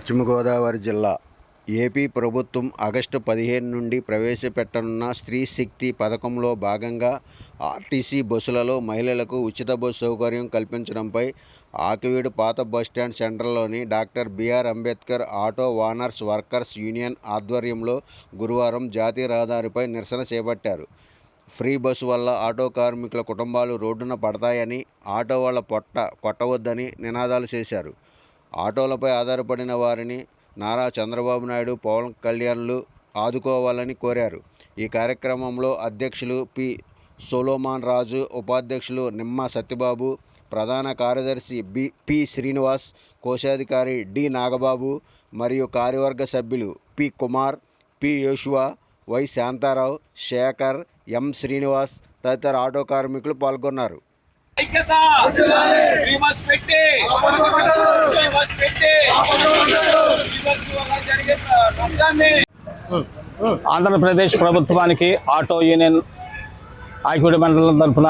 పశ్చిమ గోదావరి జిల్లా ఏపీ ప్రభుత్వం ఆగస్టు 15 నుండి ప్రవేశపెట్టనున్న స్త్రీ శక్తి పథకంలో భాగంగా ఆర్టీసీ బస్సులలో మహిళలకు ఉచిత బస్సు సౌకర్యం కల్పించడంపై ఆకివీడు పాత బస్టాండ్ సెంటర్లోని doctor BR Ambedkar auto owners workers union ఆధ్వర్యంలో గురువారం జాతీయ రహదారిపై నిరసన చేపట్టారు. ఫ్రీ బస్సు వల్ల ఆటో కార్మికుల కుటుంబాలు రోడ్డున పడతాయని, ఆటో వాళ్ళ పొట్ట కొట్టవద్దని నినాదాలు చేశారు. ఆటోలపై ఆధారపడిన వారిని నారా చంద్రబాబు నాయుడు, పవన్ కళ్యాణ్లు ఆదుకోవాలని కోరారు. ఈ కార్యక్రమంలో అధ్యక్షులు పి సొలోమాన్ రాజు, ఉపాధ్యక్షులు నిమ్మ సత్యబాబు, ప్రధాన కార్యదర్శి పి శ్రీనివాస్, కోశాధికారి డి నాగబాబు మరియు కార్యవర్గ సభ్యులు P Kumar, P Yoshua, Y Shantarao, Sekhar, M Srinivas తదితర ఆటో కార్మికులు పాల్గొన్నారు. ఆంధ్రప్రదేశ్ ప్రభుత్వానికి ఆటో యూనియన్ ఆకివీడు మండలం తరఫున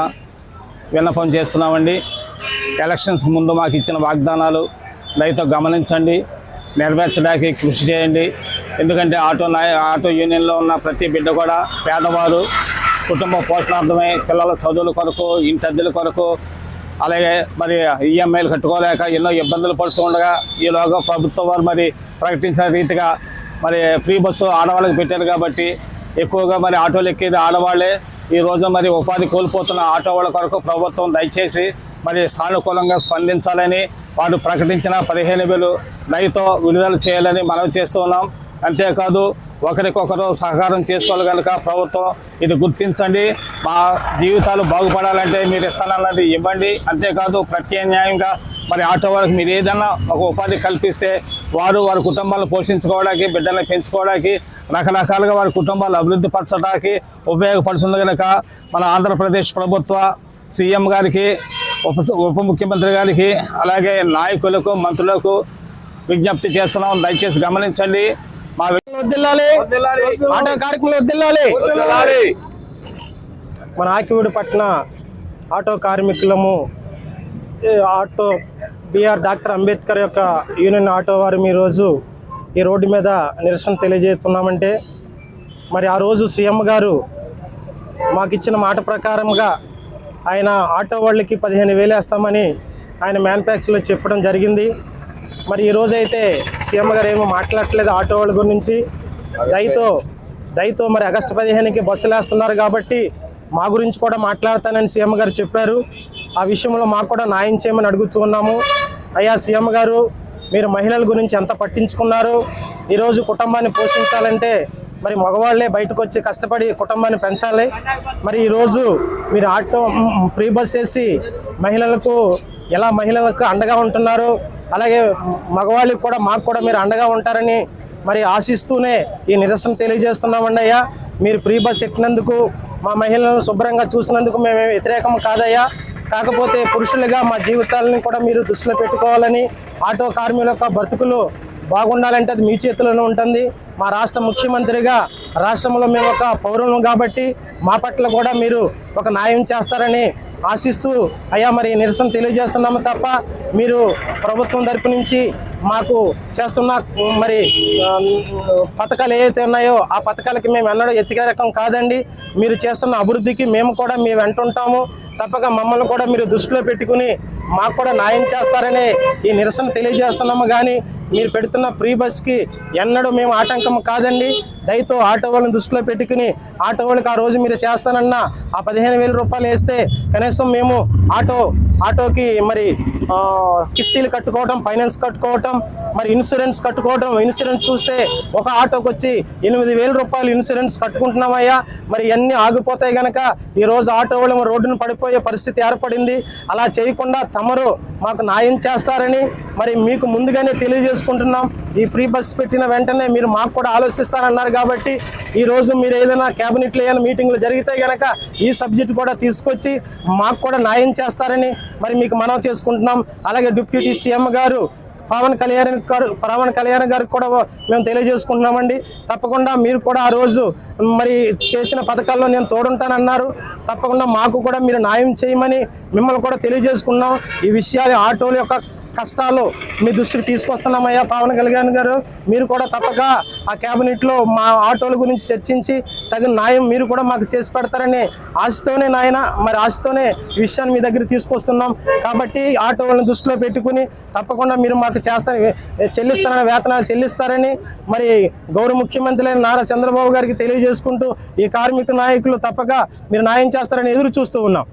విన్నపం చేస్తున్నామండి. ఎలక్షన్స్ ముందు మాకు ఇచ్చిన వాగ్దానాలు దయతో గమనించండి, నెరవేర్చడానికి కృషి చేయండి. ఎందుకంటే ఆటో యూనియన్లో ఉన్న ప్రతి బిడ్డ కూడా పేదవారు, కుటుంబ పోషణార్థమై పిల్లల చదువుల కొరకు, ఇంటి అద్దెల కొరకు, అలాగే మరి ఈఎంఐలు కట్టుకోలేక ఎన్నో ఇబ్బందులు పడుతూ ఉండగా ఈలోగా ప్రభుత్వం వారు మరి ప్రకటించిన రీతిగా మరి ఫ్రీ బస్సు ఆడవాళ్ళకి పెట్టారు కాబట్టి ఎక్కువగా మరి ఆటోలు ఎక్కేది ఆడవాళ్లే. ఈరోజు మరి ఉపాధి కోల్పోతున్న ఆటో వాళ్ళ కొరకు ప్రభుత్వం దయచేసి మరి సానుకూలంగా స్పందించాలని, వారు ప్రకటించిన 15,000 దయతో విడుదల చేయాలని మనవి చేస్తూ ఉన్నాం. అంతేకాదు ఒకరికొకరు సహకారం చేసుకోవాలి కనుక ప్రభుత్వం ఇది గుర్తించండి. మా జీవితాలు బాగుపడాలంటే మీరు ఇస్తానన్నది ఇవ్వండి. అంతేకాదు ప్రత్యామ్నాయంగా మరి ఆటో వాళ్ళకి మీరు ఏదైనా ఒక ఉపాధి కల్పిస్తే వారు వారి కుటుంబాలను పోషించుకోవడానికి, బిడ్డలను పెంచుకోవడానికి, రకరకాలుగా వారి కుటుంబాలు అభివృద్ధి పరచడానికి ఉపయోగపడుతుంది కనుక మన ఆంధ్రప్రదేశ్ ప్రభుత్వ సీఎం గారికి, ఉప ముఖ్యమంత్రి గారికి, అలాగే నాయకులకు, మంత్రులకు విజ్ఞప్తి చేస్తున్నాం. దయచేసి గమనించండి. మా ఆటో కార్మికులు వదిలాలి. మన ఆకివీడు పట్టణ ఆటో కార్మికులము ఆటో బిఆర్ డాక్టర్ అంబేద్కర్ యొక్క యూనియన్ ఆటో వారు ఈరోజు ఈ రోడ్డు మీద నిరసన తెలియజేస్తున్నామంటే, మరి ఆ రోజు సీఎం గారు మాకు ఇచ్చిన మాట ప్రకారంగా ఆయన ఆటో వాళ్ళకి 15,000 వేస్తామని ఆయన మ్యానుఫ్యాక్చర్లో చెప్పడం జరిగింది. మరి ఈరోజైతే సీఎం గారు ఏమో మాట్లాడట్లేదు ఆటో వాళ్ళ గురించి. దయతో మరి ఆగస్టు 15కి బస్సులు వేస్తున్నారు కాబట్టి మా గురించి కూడా మాట్లాడతానని సీఎం గారు చెప్పారు. ఆ విషయంలో మాకు కూడా న్యాయం చేయమని అడుగుతున్నాము. అయ్యా సీఎం గారు, మీరు మహిళల గురించి ఎంత పట్టించుకున్నారు? ఈరోజు కుటుంబాన్ని పోషించాలంటే మరి మగవాళ్లే బయటకు వచ్చి కష్టపడి కుటుంబాన్ని పెంచాలి. మరి ఈరోజు మీరు ఆటో ఫ్రీ బస్ వేసి మహిళలకు అండగా ఉంటున్నారు. అలాగే మగవాళ్ళకి కూడా మాకు కూడా మీరు అండగా ఉంటారని మరి ఆశిస్తూనే ఈ నిరసన తెలియజేస్తున్నామండి. అయ్యా, మీరు ఫ్రీ బస్ ఎక్కినందుకు, మా మహిళలను శుభ్రంగా చూసినందుకు మేము వ్యతిరేకం కాదయ్యా. కాకపోతే పురుషులుగా మా జీవితాలను కూడా మీరు దృష్టిలో పెట్టుకోవాలని, ఆటో కార్మికుల యొక్క బ్రతుకులు బాగుండాలంటే అది మీ చేతిలోనే ఉంటుంది. మా రాష్ట్ర ముఖ్యమంత్రిగా రాష్ట్రంలో మేము ఒక పౌరులం కాబట్టి మా పట్ల కూడా మీరు ఒక న్యాయం చేస్తారని ఆశిస్తూ అయ్యా మరి నిరసన తెలియజేస్తున్నాము తప్ప మీరు ప్రభుత్వం తరపు నుంచి మాకు చేస్తున్న మరి పథకాలు ఏవైతే ఉన్నాయో ఆ పథకాలకి మేము ఎన్నడూ వ్యతిరేకం కాదండి. మీరు చేస్తున్న అభివృద్ధికి మేము కూడా మీ వెంట ఉంటాము. తప్పక మమ్మల్ని కూడా మీరు దృష్టిలో పెట్టుకుని మాకు కూడా న్యాయం చేస్తారని ఈ నిరసన తెలియజేస్తున్నాము. కానీ మీరు పెడుతున్న ఫ్రీ బస్కి ఎన్నడూ మేము ఆటంకం కాదండి. దయతో ఆటో వాళ్ళని దృష్టిలో పెట్టుకుని ఆటో వాళ్ళకి ఆ రోజు మీరు చేస్తానన్న ఆ 15,000 రూపాయలు వేస్తే కనీసం మేము ఆటోకి మరి కిస్తీలు కట్టుకోవటం, ఫైనాన్స్ కట్టుకోవటం, మరి ఇన్సూరెన్స్ కట్టుకోవటం. ఇన్సూరెన్స్ చూస్తే ఒక ఆటోకి వచ్చి 8,000 రూపాయలు ఇన్సూరెన్స్ కట్టుకుంటున్నామయ్యా. మరి ఇవన్నీ ఆగిపోతాయి కనుక ఈరోజు ఆటో వాళ్ళు రోడ్డును పడిపోయే పరిస్థితి ఏర్పడింది. అలా చేయకుండా తమరు మాకు న్యాయం చేస్తారని మరి మీకు ముందుగానే తెలియజేసుకుంటున్నాం. ఈ ఫ్రీ బస్ పెట్టిన వెంటనే మీరు మాకు కూడా ఆలోచిస్తానన్నారు కాబట్టి ఈరోజు మీరు ఏదైనా క్యాబినెట్లో ఏదైనా మీటింగ్లు జరిగితే కనుక ఈ సబ్జెక్ట్ కూడా తీసుకొచ్చి మాకు కూడా న్యాయం చేస్తారని మరి మీకు మనవి చేసుకుంటున్నాం. అలాగే డిప్యూటీ సీఎం గారు పవన్ కళ్యాణ్ గారికి కూడా మేము తెలియజేసుకుంటున్నామండి. తప్పకుండా మీరు కూడా ఆ రోజు మరి చేసిన పథకాల్లో నేను తోడుంటానన్నారు. తప్పకుండా మాకు కూడా మీరు న్యాయం చేయమని మిమ్మల్ని కూడా తెలియజేసుకున్నాం. ఈ విషయాలు ఆటోల యొక్క కష్టాలు మీ దృష్టికి తీసుకొస్తున్నామయ్యా పవన్ కళ్యాణ్ గారు. మీరు కూడా తప్పక ఆ క్యాబినెట్లో మా ఆటోల గురించి చర్చించి తగిన న్యాయం మీరు కూడా మాకు చేసి పెడతారని ఆశతోనే నాయన, మరి ఆశతోనే ఈ విషయాన్ని మీ దగ్గర తీసుకొస్తున్నాం. కాబట్టి ఆటోలను దృష్టిలో పెట్టుకుని తప్పకుండా మీరు మాకు చెల్లిస్తారని, వేతనాలు చెల్లిస్తారని మరి గౌరవ ముఖ్యమంత్రి అయిన నారా చంద్రబాబు గారికి తెలియజేసుకుంటూ ఈ కార్మిక నాయకులు తప్పక మీరు న్యాయం చేస్తారని ఎదురు చూస్తూ ఉన్నాం.